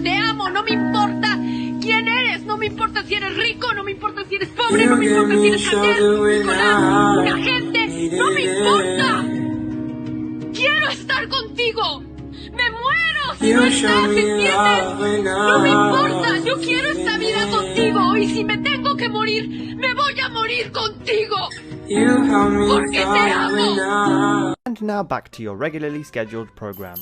Te amo, no me importa quién eres, no me importa si eres rico, no me importa si eres pobre, no me importa si eres un agente, no me importa. Quiero estar contigo. Me muero si no estás, ¿entiendes? No me importa, yo quiero esta vida contigo y si me tengo que morir, me voy a morir contigo. Porque te amo. And now back to your regularly scheduled program.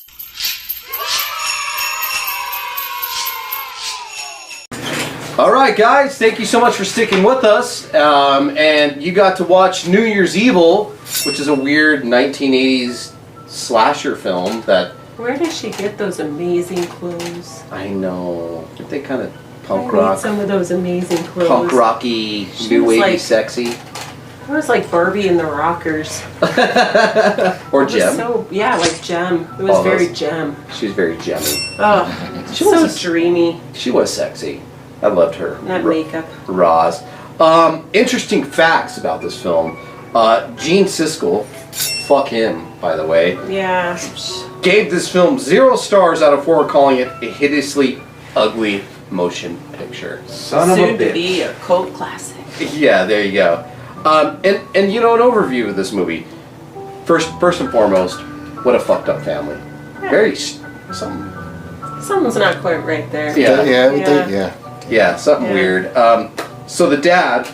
Alright guys, thank you so much for sticking with us, and you got to watch New Year's Evil, which is a weird 1980s slasher film that... Where does she get those amazing clothes? I know, aren't they kind of I punk need rock, some of those amazing clothes. punk rocky, She new was wavy like- sexy? It was like Barbie and the Rockers. Or It was Gem. so, yeah, like Gem. It was Oh, very those- Gem. She was very gemmy. Oh, She so was- dreamy. She was sexy. I loved her. That makeup. Roz. Interesting facts about this film. Gene Siskel, fuck him, by the way, Yeah. gave this film 0 stars out of 4, calling it a hideously ugly motion picture. Son of a Soon to bitch. be a cult classic. Yeah, there you go. And you know, an overview of this movie. First and foremost, what a fucked up family. Very something. Something's not quite right there. Yeah. Yeah, something weird. So the dad,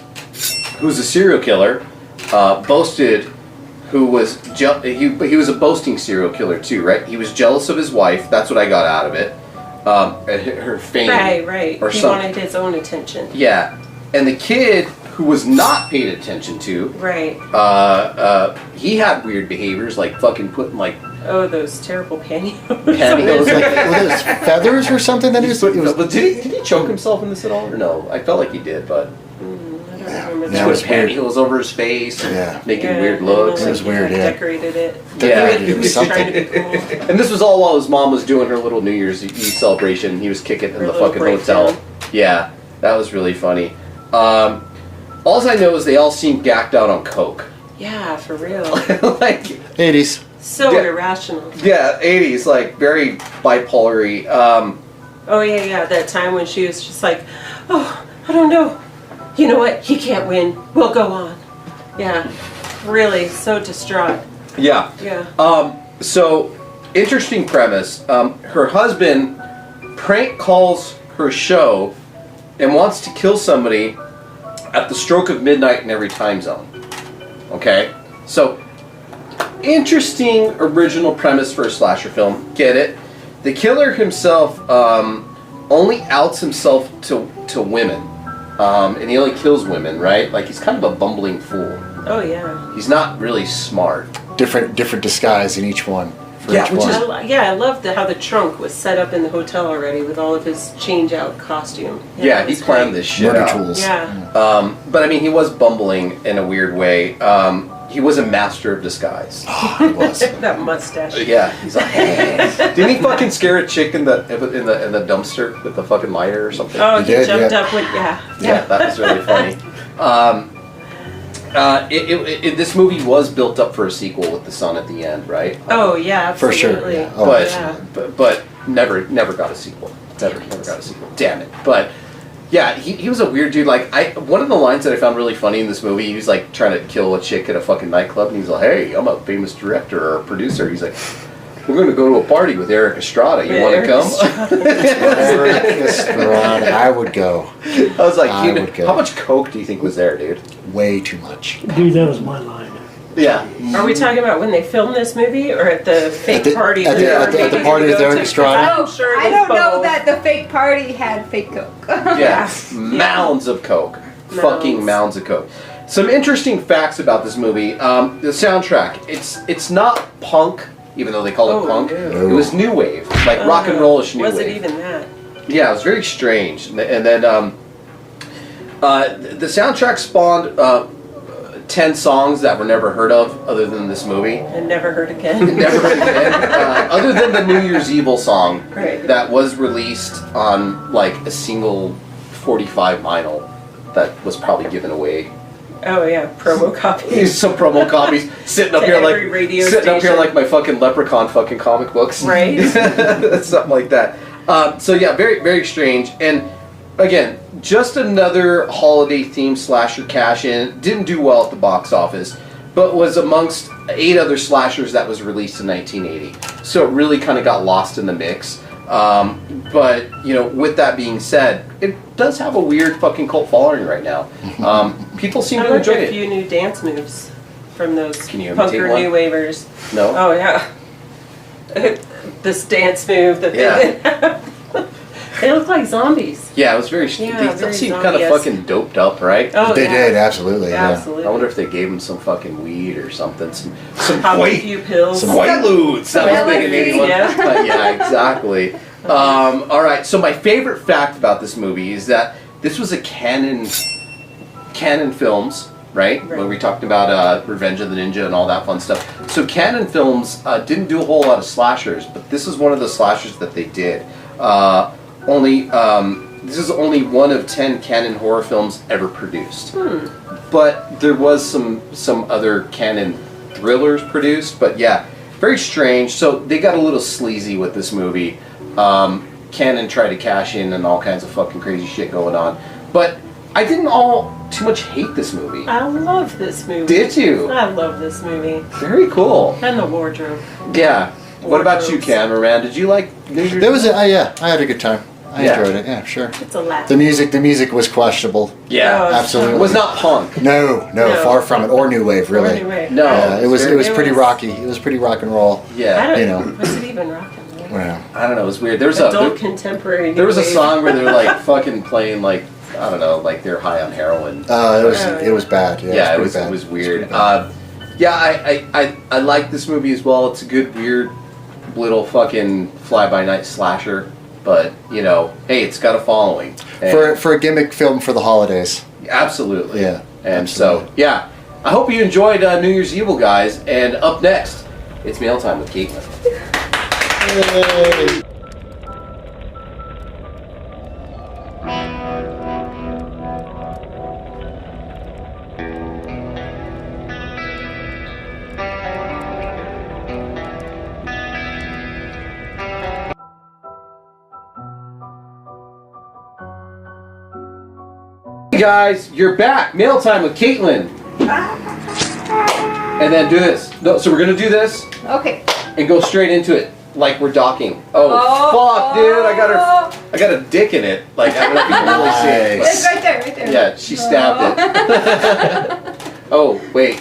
who's a serial killer, boasted. He was a boasting serial killer too, right? He was jealous of his wife. That's what I got out of it. Her fame, Right. or He something. wanted his own attention. Yeah, and the kid who was not paid attention to, Right. he had weird behaviors, like fucking putting like Oh, those terrible pantyhose. pantyhose. Were those feathers or something that he was? But did he choke himself in this at all, or no? I felt like he did, but I don't remember he That put was weird. pantyhose over his face, and Yeah. making Yeah, weird and looks. It was weird, yeah. Decorated it. Decorated Yeah. it with Trying to something. be cool. And this was all while his mom was doing her little New Year's Eve celebration. He was kicking in Her the little fucking hotel. breakdown. Yeah, that was really funny. All I know is they all seemed gacked out on coke. Yeah, for real. Like, 80s. So Yeah. irrational. yeah, 80s, like very bipolar-y. Oh, yeah. That time when she was just like, oh, I don't know. You know what? He can't win. We'll go on. Yeah. Really, so distraught. Yeah. Yeah. So, interesting premise. Her husband prank calls her show and wants to kill somebody at the stroke of midnight in every time zone. Okay? So, interesting original premise for a slasher film. Get it? The killer himself only outs himself to women. And he only kills women, right? Like, he's kind of a bumbling fool. Oh, yeah. He's not really smart. Different disguise in each one. For Yeah, each which one. is- I loved how the trunk was set up in the hotel already with all of his change-out costume. Yeah, it he was planned great. this shit Murder out. tools. Yeah. But I mean, he was bumbling in a weird way. He was a master of disguise. Oh, it was. That mustache. Yeah, he's like, hey. Didn't he fucking scare a chick in the dumpster with the fucking lighter or something? Oh, He he did, jumped yeah. up with, Yeah, that was really funny. This movie was built up for a sequel with the son at the end, right? Oh, yeah, For sure, absolutely. yeah. Oh, But, yeah. but never got a sequel. Never got a sequel. Damn it. But yeah, he was a weird dude. Like, one of the lines that I found really funny in this movie, he was like trying to kill a chick at a fucking nightclub, and he's like, "Hey, I'm a famous director or a producer." He's like, "We're going to go to a party with Eric Estrada. You want to Eric come?" Eric Estrada, I would go. I was like, I would go. "How much coke do you think was there, dude?" Way too much. Dude, that was my line. Yeah. Are we talking about when they filmed this movie or at the fake the- party? at the- that at the- they at the were party gonna with go Eric to? Estrada? I'm sure it I was don't know both. that the fake party had fake coke. Yeah, mounds of coke. Fucking mounds of coke. Some interesting facts about this movie. The soundtrack. It's not punk, even though they call it Oh, punk. no. It was new wave, like rock and rollish new Was wave. it even that? Yeah, it was very strange. And then the soundtrack spawned 10 songs that were never heard of, other than this movie. And never heard again. Never heard again. Other than the New Year's Evil song Right. that was released on like a single 45 vinyl that was probably given away. Oh yeah, promo copies. Some promo copies sitting up To here every like radio sitting up here station. like my fucking Leprechaun fucking comic books. Right. Something like that. So yeah, very, very strange. And again, just another holiday-themed slasher cash-in. Didn't do well at the box office, but was amongst 8 other slashers that was released in 1980. So it really kind of got lost in the mix. But, you know, with that being said, it does have a weird fucking cult following right now. People seem to enjoy I learned a it. few new dance moves from those Can you imitate punker one? new wavers. No? Oh, yeah. This dance move that they they look like zombies. Yeah, it was very... Yeah, they very seem kind of zombie-esque. fucking doped up, right? Oh, They yeah. did, absolutely. Yeah. Absolutely. I wonder if they gave him some fucking weed or something. Some Pop a white... few pills. Some Quaaludes. That was thinking maybe one. Yeah. Yeah, exactly. All right. So my favorite fact about this movie is that this was a canon films, right? When we talked about Revenge of the Ninja and all that fun stuff. So canon films didn't do a whole lot of slashers, but this is one of the slashers that they did. This is only one of 10 canon horror films ever produced. But there was some other canon thrillers produced. But yeah, very strange. So they got a little sleazy with this movie. Canon tried to cash in and all kinds of fucking crazy shit going on. But I didn't too much hate this movie. I love this movie. Did you? I love this movie. Very cool. And the wardrobe. Yeah. What about you, Wardrobes. Cameron? Did you like New Year's? There was yeah, I had a good time. I Yeah. enjoyed it. Yeah, sure. It's a laugh. The music was questionable. Yeah. Oh, Absolutely. It was not punk. No, No. far from it. Or new wave, really. Anyway. No. Yeah, it was very- pretty was- rocky. It was pretty rock and roll. I Yeah. don't you know. Was it even rock and roll? Well, I don't know. It was weird. There was Adult contemporary. there was a new wave. song where they're like fucking playing like, I don't know, like they're high on heroin. it was bad. Yeah, it was pretty bad. weird. pretty bad. I like this movie as well. It's a good weird little fucking fly by night slasher, but you know, hey, it's got a following. And For a gimmick film for the holidays. absolutely. Yeah, And so absolutely. yeah, I hope you enjoyed New Year's Evil, guys. And up next, it's Mail Time with Caitlin. Yay. Hey guys, you're back. Mail Time with Caitlin. And then do this. No, so we're gonna do this Okay. and go straight into it like we're docking. Oh, fuck, dude! I got a dick in it. Like I don't know if you can really see it. It's right there, right there. Yeah, she stabbed it. Oh wait,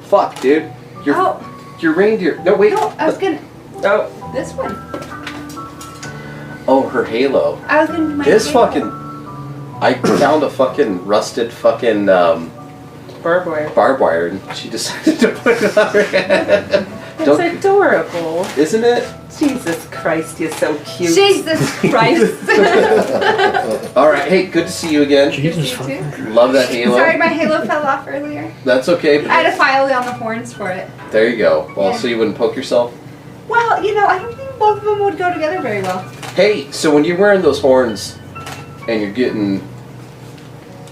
fuck, dude! Your reindeer. No wait. No, I was gonna. Oh, This one. Oh, her halo. I was gonna. do my This favorite. fucking. I found a fucking rusted fucking barbed wire. barbed wire, and she decided to put it on her head. It's adorable. Isn't it? Jesus Christ, you're so cute. Jesus Christ. All right. Hey, good to see you again. Jesus fucking. Love that halo. Sorry, my halo fell off earlier. That's okay. I had to file it on the horns for it. There you go. Well, Yeah. so you wouldn't poke yourself? Well, you know, I don't think both of them would go together very well. Hey, so when you're wearing those horns and you're getting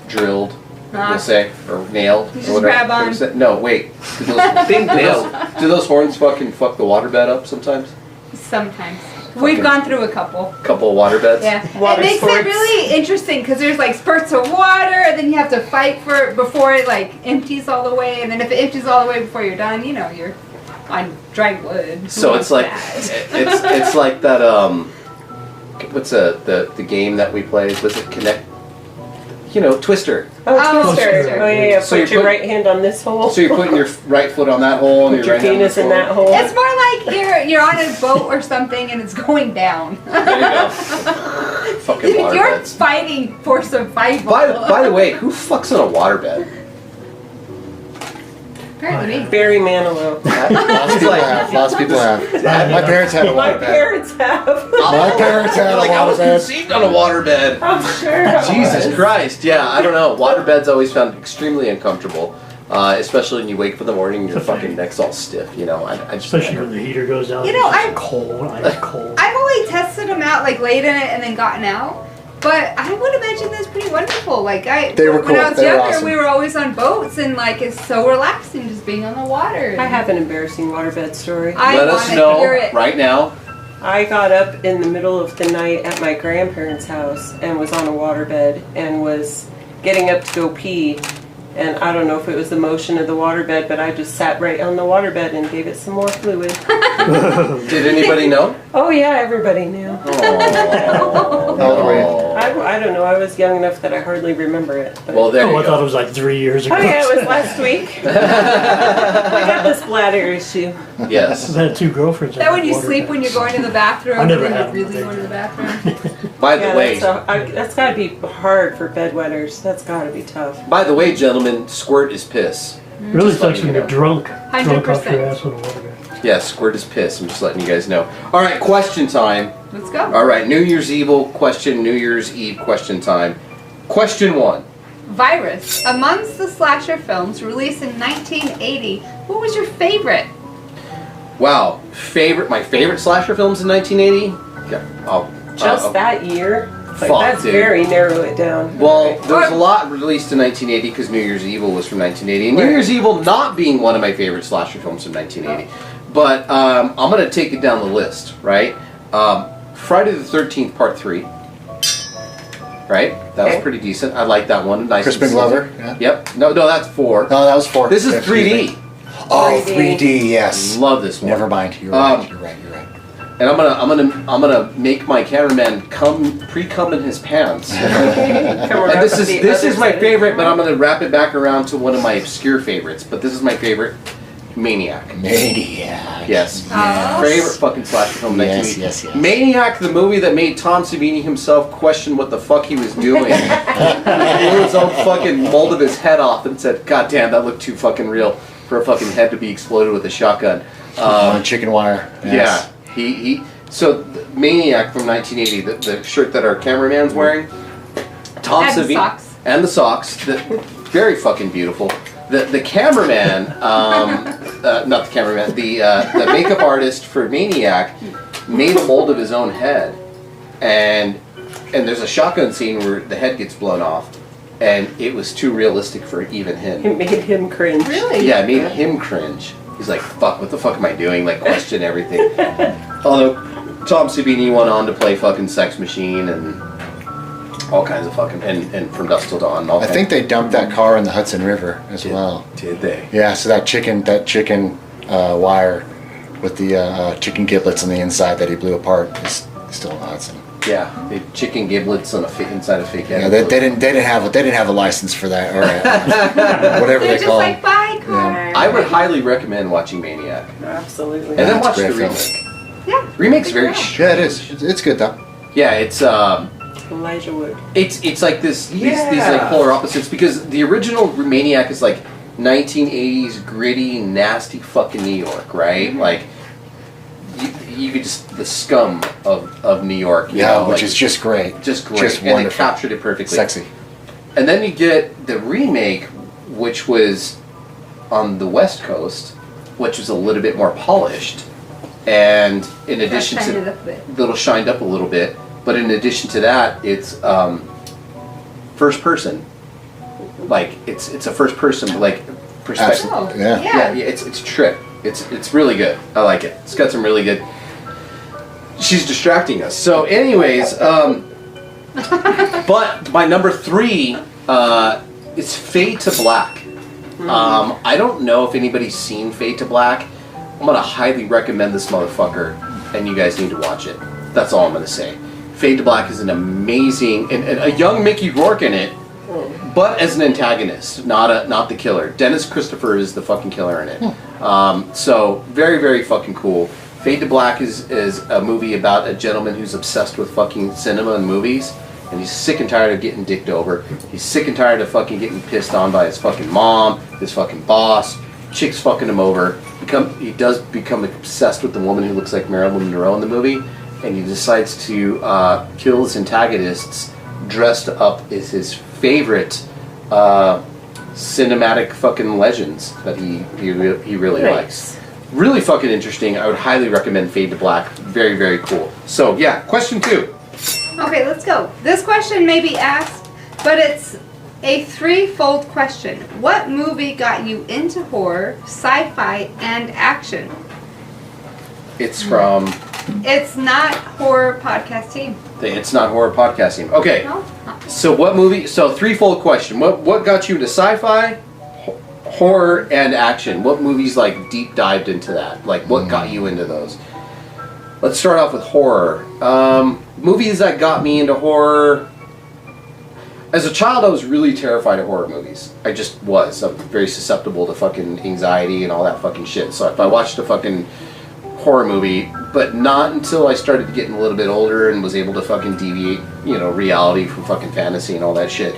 drilled, we'll say, or nailed, You or just whatever. grab on. whatever say- No, wait. Do those horns fucking fuck the waterbed up sometimes? Sometimes. We've gone through a couple. Couple of waterbeds? Yeah. Water It makes sports. it really interesting because there's like spurts of water, and then you have to fight for it before it like empties all the way, and then if it empties all the way before you're done, you know, you're on dry wood. So it's like Bad. it's like that what's the game that we play? Was it Connect? You know, Twister. Oh, Twister. Twister. Oh, yeah. So Put you're your right hand on this hole. So you're putting your right foot on that hole and Put your your right hand on penis this in that hole. It's more like you're on a boat or something and it's going down. There you go. Fucking You're waterbeds. fighting for survival. By the way, who fucks on a waterbed? Apparently me. Barry Manilow. Lots of people have. My parents had a My waterbed. parents have. My parents had a Like I was waterbed. conceived on a waterbed. I'm sure. I Jesus was. Christ, yeah, I don't know. Waterbeds always found extremely uncomfortable, especially when you wake up in the morning and your fucking neck's all stiff. You know, I just Especially when the heater goes out. You know, it's I'm- cold. Ice cold. I've only tested them out, like laid in it and then gotten out. But I would imagine this pretty wonderful. Like They were when I cool. was They were younger, awesome. we were always on boats, and like it's so relaxing just being on the water. I have an embarrassing waterbed story. I let want us to know hear it. right now I got up in the middle of the night at my grandparents' house and was on a waterbed and was getting up to go pee. And I don't know if it was the motion of the waterbed, but I just sat right on the waterbed and gave it some more fluid. Did anybody know? Oh yeah, everybody knew. Oh. How old were you? I don't know. I was young enough that I hardly remember it. But. Well, there Oh, you I thought it go. was like 3 years ago. Oh yeah, it was last week. I got this bladder issue. Yes. I had 2 girlfriends. Is that when you sleep when you're going to the bathroom? I never and then have you're really one. going to the bathroom? By the way, that's got to be hard for bedwetters. That's got to be tough. by the way, gentlemen, squirt is piss. Really Just letting sucks when you you're know. drunk. Drunk off 100%. your ass with a waterbed. Yeah, squirt is piss. I'm just letting you guys know. All right, question time. Let's go. All right, New Year's Eve question time. Question 1. Virus. Amongst the slasher films released in 1980, what was your favorite? Wow, my favorite slasher films in 1980? Yeah, Just that year? Like, Fuck, that's dude. very narrow it down. Well, Okay. there was a lot released in 1980 because New Year's Evil was from 1980. And New Right. Year's Evil not being one of my favorite slasher films from 1980. But I'm going to take it down the list, right? Friday the 13th, Part 3. Right? That was Okay. pretty decent. I like that one. Nice. Crispin and simple. Glover. Yeah. Yep. No, that's 4. No, that was 4. This is Excuse 3D. me. Oh, 3D. 3D. Yes. Love this one. Never mind. You're Um, right. You're right. You're right. And I'm gonna make my cameraman cum in his pants. Come And around this to is the this other is my side. favorite, but I'm gonna wrap it back around to one of my obscure favorites. But this is my favorite, Maniac. Maniac. Yes. Oh. Favorite fucking slasher film. Yes, 1980. yes, yes. Maniac, the movie that made Tom Savini himself question what the fuck he was doing. He blew his own fucking mold of his head off and said, "God damn, that looked too fucking real for a fucking head to be exploded with a shotgun." On chicken wire. Yes. Yeah, he. So Maniac from 1980, the shirt that our cameraman's wearing, Tom And the Savini, socks. and the socks, very fucking beautiful. The cameraman, not the cameraman, the makeup artist for Maniac made a mold of his own head, and there's a shotgun scene where the head gets blown off, and it was too realistic for even him. It made him cringe. Really? Yeah, it made him cringe. He's like, fuck, what the fuck am I doing? Like, question everything. Although, Tom Savini went on to play fucking Sex Machine and all kinds of fucking, and From Dusk Till Dawn. I think they dumped that car in the Hudson River as well. Did they? Yeah. So that chicken wire with the chicken giblets on the inside that he blew apart is still in the Hudson. Yeah, they had chicken giblets on inside a fake head. Yeah, they didn't have a license for that or whatever They're they just call like, it. bye, car. I would highly recommend watching Maniac. Absolutely. And then it's a watch the great film. remake. Yeah. Remake's very Yeah, it is. It's good though. Yeah, it's Elijah Wood. it's like these Yeah. like polar opposites because the original Maniac is like 1980s gritty, nasty fucking New York, right? Like you could just the scum of New York, you know, which like, is just great. just great, Just and wonderful. it captured it perfectly. Sexy. And then you get the remake, which was on the West Coast, which was a little bit more polished, and in addition shined to it up a bit. little shined up a little bit, but in addition to that, it's first person. Like it's a first person like perspective. Oh, Yeah. Yeah, it's a trip. It's really good. I like it. It's got some really good. She's distracting us. So, anyways, but my number 3 is Fade to Black. I don't know if anybody's seen Fade to Black. I'm gonna highly recommend this motherfucker, and you guys need to watch it. That's all I'm gonna say. Fade to Black is an amazing and a young Mickey Rourke in it, but as an antagonist, not the killer. Dennis Christopher is the fucking killer in it. So very, very fucking cool. Fade to Black is a movie about a gentleman who's obsessed with fucking cinema and movies, and he's sick and tired of getting dicked over. He's sick and tired of fucking getting pissed on by his fucking mom, his fucking boss, chicks fucking him over. He does become obsessed with the woman who looks like Marilyn Monroe in the movie, and he decides to kill his antagonists dressed up as his favorite cinematic fucking legends that he really likes. Really fucking interesting. I would highly recommend Fade to Black. Very, very cool. So yeah, question 2. Okay, let's go. This question may be asked, but it's a 3-fold question. What movie got you into horror, sci-fi, and action? It's from It's not horror podcast team. It's not horror podcasting. Okay. No. So what movie? So threefold question. What got you into sci-fi, horror, and action? What movies like deep dived into that? Like what got you into those? Let's start off with horror. Movies that got me into horror. As a child, I was really terrified of horror movies. I just was. I'm very susceptible to fucking anxiety and all that fucking shit. So if I watched a fucking horror movie, but not until I started getting a little bit older and was able to fucking deviate, reality from fucking fantasy and all that shit.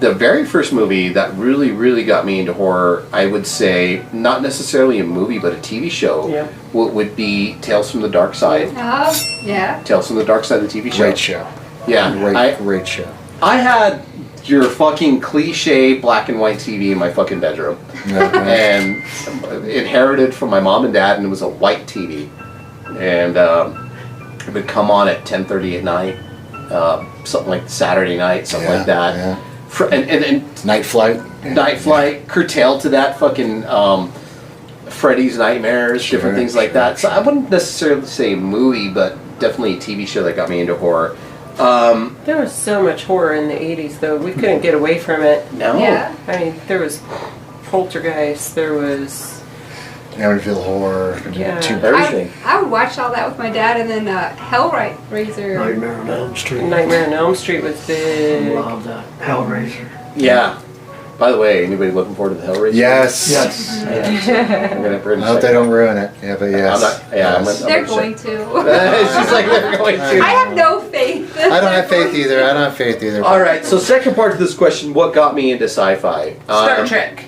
The very first movie that really, really got me into horror, I would say, not necessarily a movie, but a TV show, would be Tales from the Dark Side. Oh, yeah. Tales from the Dark Side, the TV show. Great show. Yeah. Great show. I had your fucking cliche black and white TV in my fucking bedroom. And inherited from my mom and dad, and it was a white TV. And it would come on at 10:30 at night, something like Saturday night, something like that. Yeah. And Night Flight. Night Flight, curtailed to that fucking Freddy's Nightmares, different things like that. So I wouldn't necessarily say movie, but definitely a TV show that got me into horror. There was so much horror in the 80s, though. We couldn't get away from it. No. Yeah. I mean, there was Poltergeist, there was... Amityville Horror. Yeah. Everything. I would watch all that with my dad, and then Hellraiser. Nightmare on Elm Street. Nightmare on Elm Street was big. Love that. Hellraiser. Yeah. By the way, anybody looking forward to the Hellraiser? Yes. Yes. I'm gonna bring I hope they don't ruin it. Yeah, but yes. They're going to. She's like, they're going to. I have no faith. I don't have faith either. All right, so second part to this question, what got me into sci-fi? Star Trek.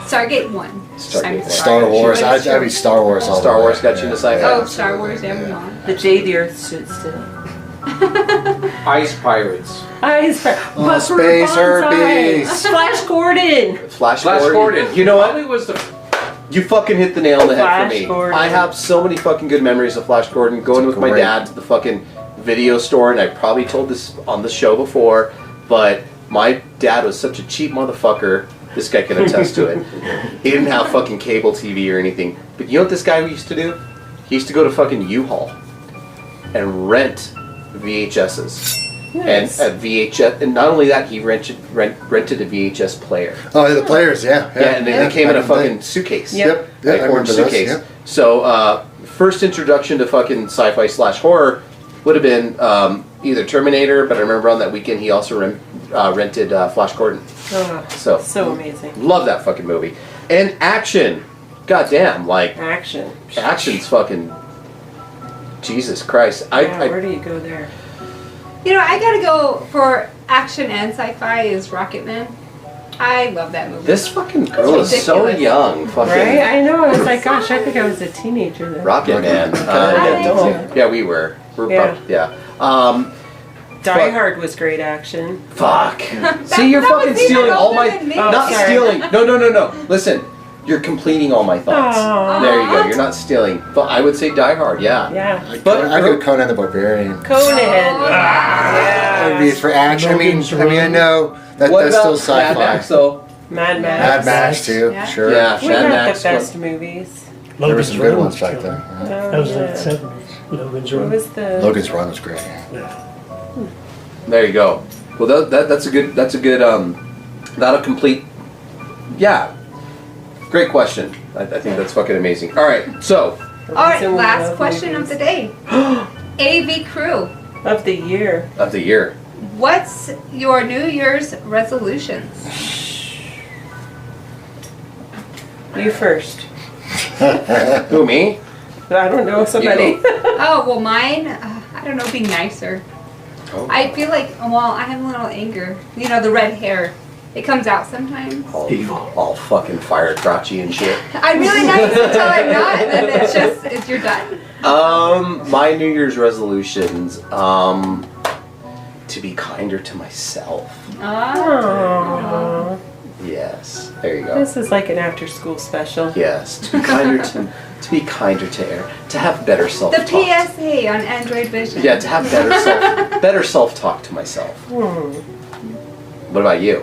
Stargate 1. Stargate I'm one. Star sorry. Wars. But it's I'd be true. Star Wars all the Star way. Wars got you into sci-fi? Oh, Star Wars, yeah. The day the Earth stood still. Ice Pirates. But for Space bonsai. Herpes. Flash Gordon. Flash Gordon. You know what? You fucking hit the nail on the head Flash for me. Gordon. I have so many fucking good memories of Flash Gordon. Going with my Great. dad to the fucking video store, and I probably told this on the show before, but my dad was such a cheap motherfucker. This guy can attest to it. He didn't have fucking cable TV or anything. But you know what this guy used to do? He used to go to fucking U-Haul and rent VHSs. Nice. And a VHS, and not only that, he rented a VHS player. Oh, the players, yeah. Yeah, and they came in a Back in the fucking suitcase. Yep. Yeah, Like I orange remember those, suitcase. yeah. So, first introduction to fucking sci-fi / horror would have been either Terminator, but I remember on that weekend he also rented Flash Gordon. Oh, So amazing. love that fucking movie. And action, goddamn, like Action. action's fucking Jesus Christ. Where do you go there? You know, I gotta go for action and sci-fi is Rocketman. I love that movie. This fucking girl is so ridiculous. young. Fucking Right? I know. I was like, gosh, I think I was a teenager then. Rocket Man. Yeah, we were. Yeah. Yeah. Die Hard was great action. Fuck. See, you're That was fucking even stealing all older my. than me. Not sorry. stealing. No. Listen, you're completing all my thoughts. Aw. There you go. You're not stealing. But I would say Die Hard. Yeah. Yeah. But I go Conan the Barbarian. Conan. That would be for action. I know that what that's about still Mad sci-fi. Max though? Mad Max. Mad Max too, Yeah. sure. Yeah, We Mad had Max. the best movies. There were some good Run ones was back killer. then. Yeah. That was yeah. like the 70s. Logan's What Run. was the... Logan's Run was great. Yeah. There you go. Well, that's a good. That'll complete. Yeah. Great question. I think that's fucking amazing. All right. So. All right, reason we last love question movies. of the day. AV crew, Of the year. Of the year. what's your New Year's resolutions? You first. Who, me? I don't know, somebody. Oh, well, mine, I don't know, be nicer. Oh. I feel like, well, I have a little anger. You know, the red hair. It comes out sometimes. All fucking fire crotchy and shit. I'm really nice until I'm not, and then it's just, you're done. My New Year's resolutions, to be kinder to myself. Aww. Yes. There you go. This is like an after-school special. Yes. To be kinder to air. To have better self The talk. PSA on Androidvision. Yeah, to have better self talk to myself. What about you?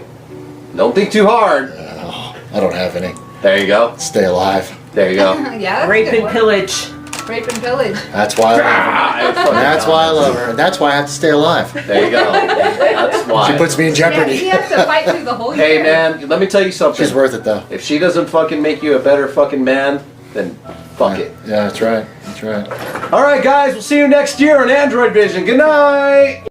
Don't think too hard. I don't have any. There you go. Stay alive. There you go. Yeah, that's a Rape good and one. pillage. Rape and pillage. That's why I love her. That's why I love her. And that's why I have to stay alive. There you go. That's why. She puts me in Yeah, jeopardy. he has to fight through the whole year. Hey man, let me tell you something. She's worth it though. If she doesn't fucking make you a better fucking man, then fuck it. Yeah, that's right. That's right. All right, guys, we'll see you next year on Android Vision. Good night.